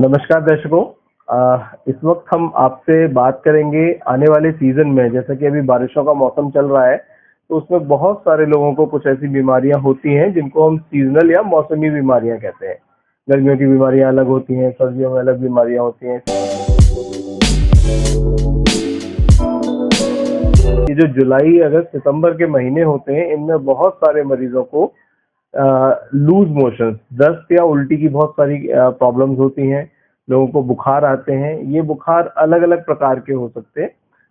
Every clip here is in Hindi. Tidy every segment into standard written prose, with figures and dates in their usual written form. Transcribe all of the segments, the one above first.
नमस्कार दर्शकों। इस वक्त हम आपसे बात करेंगे आने वाले सीजन में। जैसा कि अभी बारिशों का मौसम चल रहा है, तो उसमें बहुत सारे लोगों को कुछ ऐसी बीमारियां होती हैं जिनको हम सीजनल या मौसमी बीमारियां कहते हैं। गर्मियों की बीमारियां अलग होती हैं, सर्दियों में अलग बीमारियां होती हैं। ये जो जुलाई, अगस्त, सितंबर के महीने होते हैं, इनमें बहुत सारे मरीजों को लूज मोशन, दस्त या उल्टी की बहुत सारी प्रॉब्लम्स होती हैं। लोगों को बुखार आते हैं। ये बुखार अलग अलग प्रकार के हो सकते हैं।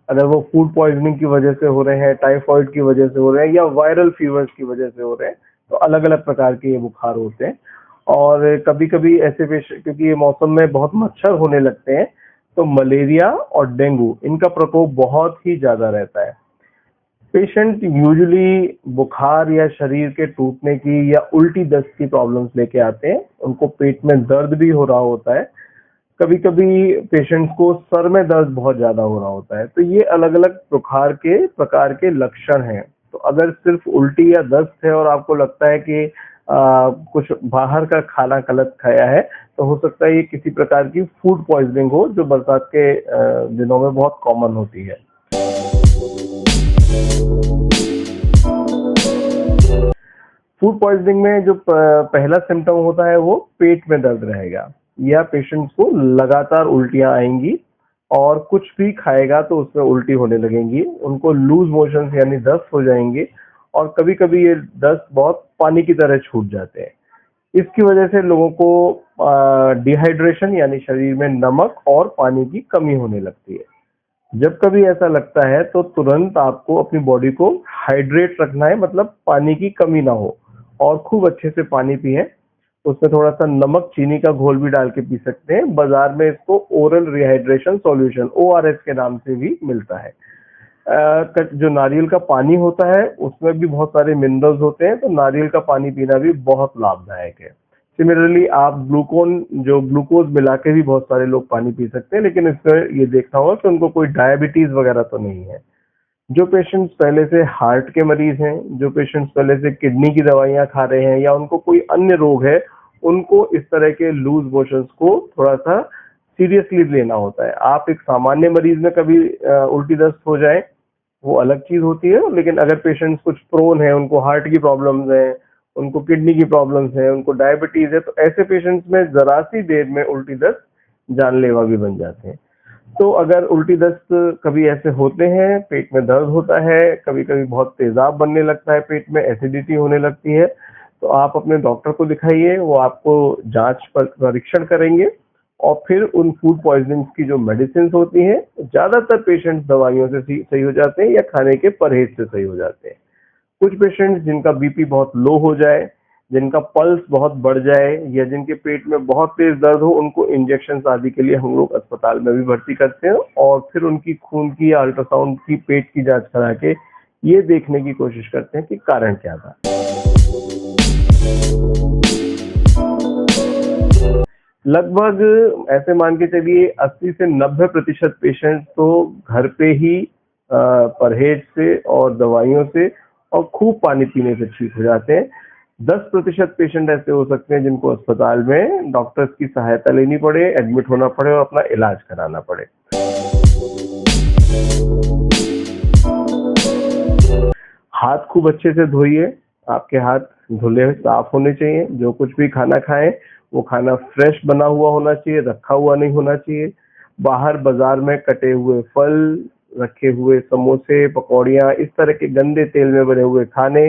अगर वो फूड पॉइजनिंग की वजह से हो रहे हैं, टाइफाइड की वजह से हो रहे हैं, या वायरल फीवर्स की वजह से हो रहे हैं, तो अलग अलग प्रकार के ये बुखार होते हैं। और कभी कभी ऐसे क्योंकि ये मौसम में बहुत मच्छर होने लगते हैं, तो मलेरिया और डेंगू, इनका प्रकोप बहुत ही ज्यादा रहता है। पेशेंट यूजुअली बुखार या शरीर के टूटने की या उल्टी दस्त की प्रॉब्लम्स लेके आते हैं। उनको पेट में दर्द भी हो रहा होता है। कभी कभी पेशेंट्स को सर में दर्द बहुत ज्यादा हो रहा होता है। तो ये अलग अलग प्रकार के लक्षण हैं। तो अगर सिर्फ उल्टी या दस्त है और आपको लगता है कि कुछ बाहर का खाना गलत खाया है, तो हो सकता है ये किसी प्रकार की फूड पॉइजनिंग हो, जो बरसात के दिनों में बहुत कॉमन होती है। फूड पॉइजनिंग में जो पहला सिम्टम होता है वो पेट में दर्द रहेगा, या पेशेंट्स को लगातार उल्टियां आएंगी और कुछ भी खाएगा तो उसमें उल्टी होने लगेंगी। उनको लूज मोशंस यानी दस्त हो जाएंगे, और कभी कभी ये दस्त बहुत पानी की तरह छूट जाते हैं। इसकी वजह से लोगों को डिहाइड्रेशन यानी शरीर में नमक और पानी की कमी होने लगती है। जब कभी ऐसा लगता है तो तुरंत आपको अपनी बॉडी को हाइड्रेट रखना है, मतलब पानी की कमी ना हो, और खूब अच्छे से पानी पिए। उसमें थोड़ा सा नमक, चीनी का घोल भी डाल के पी सकते हैं। बाजार में इसको ओरल रिहाइड्रेशन सॉल्यूशन ORS के नाम से भी मिलता है। जो नारियल का पानी होता है उसमें भी बहुत सारे मिनरल्स होते हैं, तो नारियल का पानी पीना भी बहुत लाभदायक है। सिमिलरली आप ग्लूकोज मिला के भी बहुत सारे लोग पानी पी सकते हैं, लेकिन इसमें ये देखना होगा कि उनको कोई डायबिटीज वगैरह तो नहीं है। जो पेशेंट्स पहले से हार्ट के मरीज हैं, जो पेशेंट्स पहले से किडनी की दवाइयां खा रहे हैं, या उनको कोई अन्य रोग है, उनको इस तरह के लूज मोशंस को थोड़ा सा सीरियसली लेना होता है। आप एक सामान्य मरीज में कभी उल्टी दस्त हो जाए, वो अलग चीज होती है। लेकिन अगर पेशेंट्स कुछ प्रोन है, उनको हार्ट की प्रॉब्लम्स है, उनको किडनी की प्रॉब्लम्स है, उनको डायबिटीज है, तो ऐसे पेशेंट्स में जरा सी देर में उल्टी दस्त जानलेवा भी बन जाते हैं। तो अगर उल्टी दस्त कभी ऐसे होते हैं, पेट में दर्द होता है, कभी कभी बहुत तेजाब बनने लगता है, पेट में एसिडिटी होने लगती है, तो आप अपने डॉक्टर को दिखाइए। वो आपको जांच पर परीक्षण करेंगे, और फिर उन फूड पॉइजनिंग की जो मेडिसिन होती हैं, ज्यादातर पेशेंट्स दवाइयों से सही हो जाते हैं या खाने के परहेज से सही हो जाते हैं। कुछ पेशेंट्स जिनका बीपी बहुत लो हो जाए, जिनका पल्स बहुत बढ़ जाए, या जिनके पेट में बहुत तेज दर्द हो, उनको इंजेक्शन आदि के लिए हम लोग अस्पताल में भी भर्ती करते हैं, और फिर उनकी खून की या अल्ट्रासाउंड की पेट की जांच करा के ये देखने की कोशिश करते हैं कि कारण क्या था। लगभग ऐसे मान के चलिए 80 से 90% पेशेंट तो घर पे ही परहेज से और दवाइयों से और खूब पानी पीने से ठीक हो जाते हैं। 10% पेशेंट ऐसे हो सकते हैं जिनको अस्पताल में डॉक्टर्स की सहायता लेनी पड़े, एडमिट होना पड़े और अपना इलाज कराना पड़े। हाथ खूब अच्छे से धोइए। आपके हाथ धुले हुए साफ होने चाहिए। जो कुछ भी खाना खाएं, वो खाना फ्रेश बना हुआ होना चाहिए, रखा हुआ नहीं होना चाहिए। बाहर बाजार में कटे हुए फल, रखे हुए समोसे, पकौड़ियाँ, इस तरह के गंदे तेल में बने हुए खाने,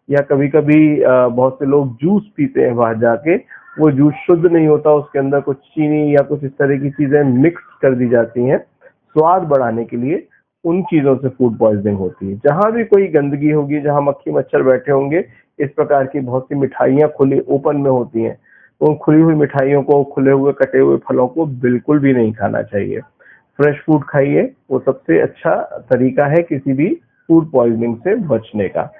या कभी कभी बहुत से लोग जूस पीते हैं बाहर जाके, वो जूस शुद्ध नहीं होता, उसके अंदर कुछ चीनी या कुछ इस तरह की चीजें मिक्स कर दी जाती हैं स्वाद बढ़ाने के लिए। उन चीजों से फूड पॉइजनिंग होती है। जहां भी कोई गंदगी होगी, जहां मक्खी मच्छर बैठे होंगे, इस प्रकार की बहुत सी मिठाइयां खुली ओपन में होती हैं, तो उन खुली हुई मिठाइयों को, खुले हुए कटे हुए फलों को बिल्कुल भी नहीं खाना चाहिए। फ्रेश फूड खाइए, वो सबसे अच्छा तरीका है किसी भी फूड पॉइजनिंग से बचने का।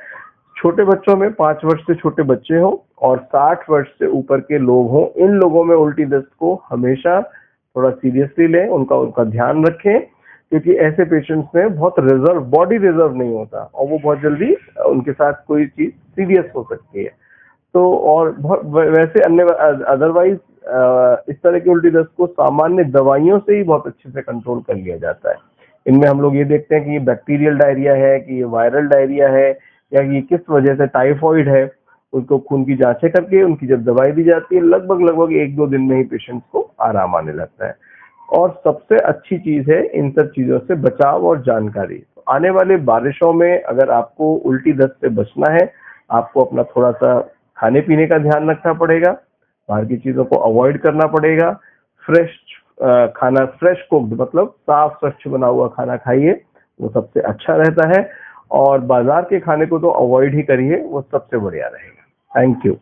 छोटे बच्चों में 5 वर्ष से छोटे बच्चे हों और 60 वर्ष से ऊपर के लोग हों, इन लोगों में उल्टी दस्त को हमेशा थोड़ा सीरियसली लें, उनका ध्यान रखें, क्योंकि ऐसे पेशेंट्स में बहुत बॉडी रिजर्व नहीं होता, और वो बहुत जल्दी उनके साथ कोई चीज सीरियस हो सकती है। तो और वैसे अन्य अदरवाइज इस तरह की उल्टी दस्त को सामान्य दवाइयों से ही बहुत अच्छे से कंट्रोल कर लिया जाता है। इनमें हम लोग ये देखते हैं कि ये बैक्टीरियल डायरिया है, कि ये वायरल डायरिया है, या ये किस वजह से टाइफॉइड है। उनको खून की जांचें करके उनकी जब दवाई दी जाती है, लगभग 1-2 दिन में ही पेशेंट्स को आराम आने लगता है। और सबसे अच्छी चीज है इन सब चीजों से बचाव और जानकारी। तो आने वाले बारिशों में अगर आपको उल्टी दस्त से बचना है, आपको अपना थोड़ा सा खाने पीने का ध्यान रखना पड़ेगा, बाहर की चीजों को अवॉइड करना पड़ेगा। फ्रेश खाना, फ्रेश कुक्ड मतलब साफ स्वच्छ बना हुआ खाना खाइए, वो सबसे अच्छा रहता है। और बाजार के खाने को तो अवॉइड ही करिए, वो सबसे बढ़िया रहेगा। Thank you.